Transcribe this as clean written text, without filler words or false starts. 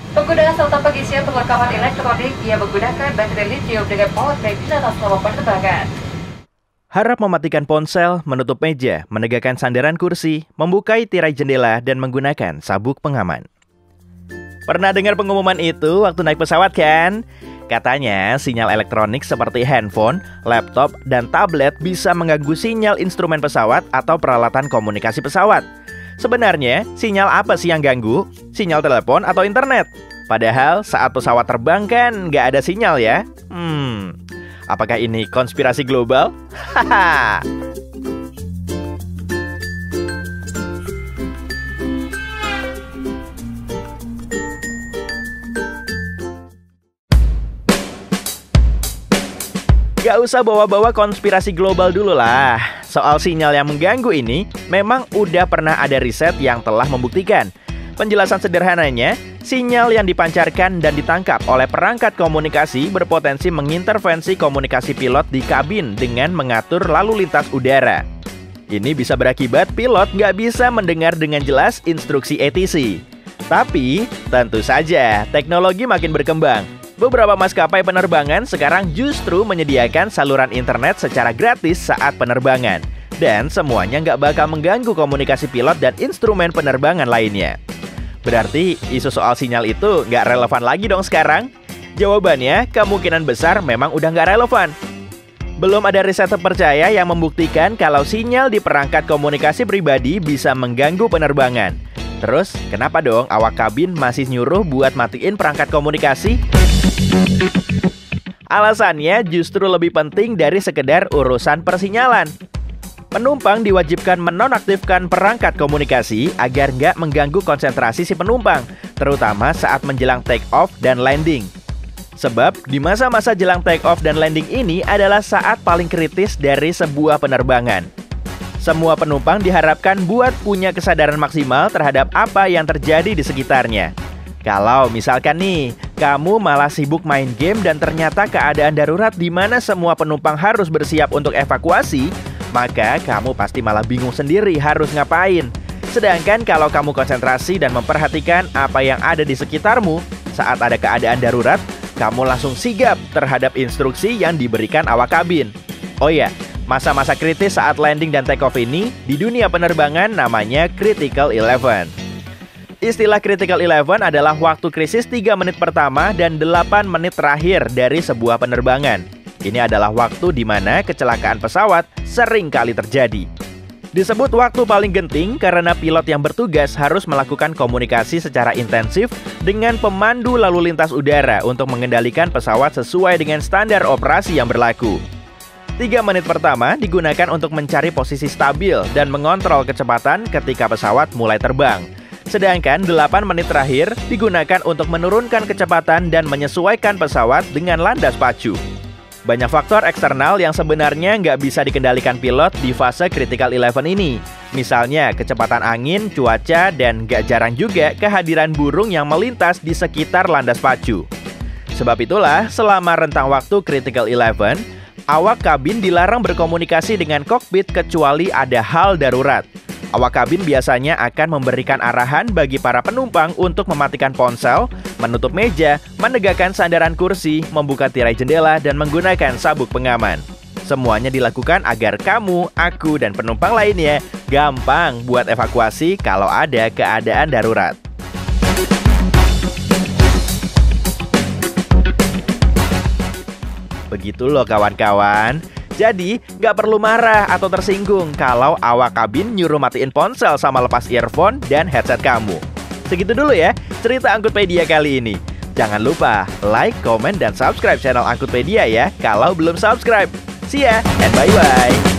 Penggunaan serta pengisian perlengkapan elektronik yang menggunakan baterai lithium dengan powerbank di atas selama penerbangan. Harap mematikan ponsel, menutup meja, menegakkan sandaran kursi, membukai tirai jendela, dan menggunakan sabuk pengaman. Pernah dengar pengumuman itu waktu naik pesawat kan? Katanya sinyal elektronik seperti handphone, laptop, dan tablet bisa mengganggu sinyal instrumen pesawat atau peralatan komunikasi pesawat. Sebenarnya, sinyal apa sih yang ganggu? Sinyal telepon atau internet? Padahal saat pesawat terbang kan nggak ada sinyal ya? Apakah ini konspirasi global? Haha. Gak usah bawa-bawa konspirasi global dulu lah. Soal sinyal yang mengganggu ini, memang udah pernah ada riset yang telah membuktikan. Penjelasan sederhananya, sinyal yang dipancarkan dan ditangkap oleh perangkat komunikasi berpotensi mengintervensi komunikasi pilot di kabin dengan mengatur lalu lintas udara. Ini bisa berakibat pilot nggak bisa mendengar dengan jelas instruksi ATC. Tapi, tentu saja, teknologi makin berkembang. Beberapa maskapai penerbangan sekarang justru menyediakan saluran internet secara gratis saat penerbangan. Dan semuanya nggak bakal mengganggu komunikasi pilot dan instrumen penerbangan lainnya. Berarti isu soal sinyal itu nggak relevan lagi dong sekarang? Jawabannya, kemungkinan besar memang udah nggak relevan. Belum ada riset terpercaya yang membuktikan kalau sinyal di perangkat komunikasi pribadi bisa mengganggu penerbangan. Terus, kenapa dong awak kabin masih nyuruh buat matiin perangkat komunikasi? Alasannya justru lebih penting dari sekedar urusan persinyalan. Penumpang diwajibkan menonaktifkan perangkat komunikasi agar nggak mengganggu konsentrasi si penumpang, terutama saat menjelang take off dan landing. Sebab di masa-masa jelang take off dan landing ini adalah saat paling kritis dari sebuah penerbangan. Semua penumpang diharapkan buat punya kesadaran maksimal terhadap apa yang terjadi di sekitarnya. Kalau misalkan nih, kamu malah sibuk main game dan ternyata keadaan darurat di mana semua penumpang harus bersiap untuk evakuasi, maka kamu pasti malah bingung sendiri harus ngapain. Sedangkan kalau kamu konsentrasi dan memperhatikan apa yang ada di sekitarmu saat ada keadaan darurat, kamu langsung sigap terhadap instruksi yang diberikan awak kabin. Oh ya, masa-masa kritis saat landing dan take off ini di dunia penerbangan namanya Critical 11. Istilah Critical 11 adalah waktu krisis 3 menit pertama dan 8 menit terakhir dari sebuah penerbangan. Ini adalah waktu di mana kecelakaan pesawat sering kali terjadi. Disebut waktu paling genting karena pilot yang bertugas harus melakukan komunikasi secara intensif dengan pemandu lalu lintas udara untuk mengendalikan pesawat sesuai dengan standar operasi yang berlaku. 3 menit pertama digunakan untuk mencari posisi stabil dan mengontrol kecepatan ketika pesawat mulai terbang. Sedangkan 8 menit terakhir digunakan untuk menurunkan kecepatan dan menyesuaikan pesawat dengan landas pacu. Banyak faktor eksternal yang sebenarnya nggak bisa dikendalikan pilot di fase Critical 11 ini. Misalnya kecepatan angin, cuaca, dan nggak jarang juga kehadiran burung yang melintas di sekitar landas pacu. Sebab itulah, selama rentang waktu Critical 11, awak kabin dilarang berkomunikasi dengan kokpit kecuali ada hal darurat. Awak kabin biasanya akan memberikan arahan bagi para penumpang untuk mematikan ponsel, menutup meja, menegakkan sandaran kursi, membuka tirai jendela, dan menggunakan sabuk pengaman. Semuanya dilakukan agar kamu, aku, dan penumpang lainnya gampang buat evakuasi kalau ada keadaan darurat. Begitu loh kawan-kawan. Jadi, nggak perlu marah atau tersinggung kalau awak kabin nyuruh matiin ponsel sama lepas earphone dan headset kamu. Segitu dulu ya, cerita Angkutpedia kali ini. Jangan lupa like, komen, dan subscribe channel Angkutpedia ya kalau belum subscribe. See ya, and bye-bye.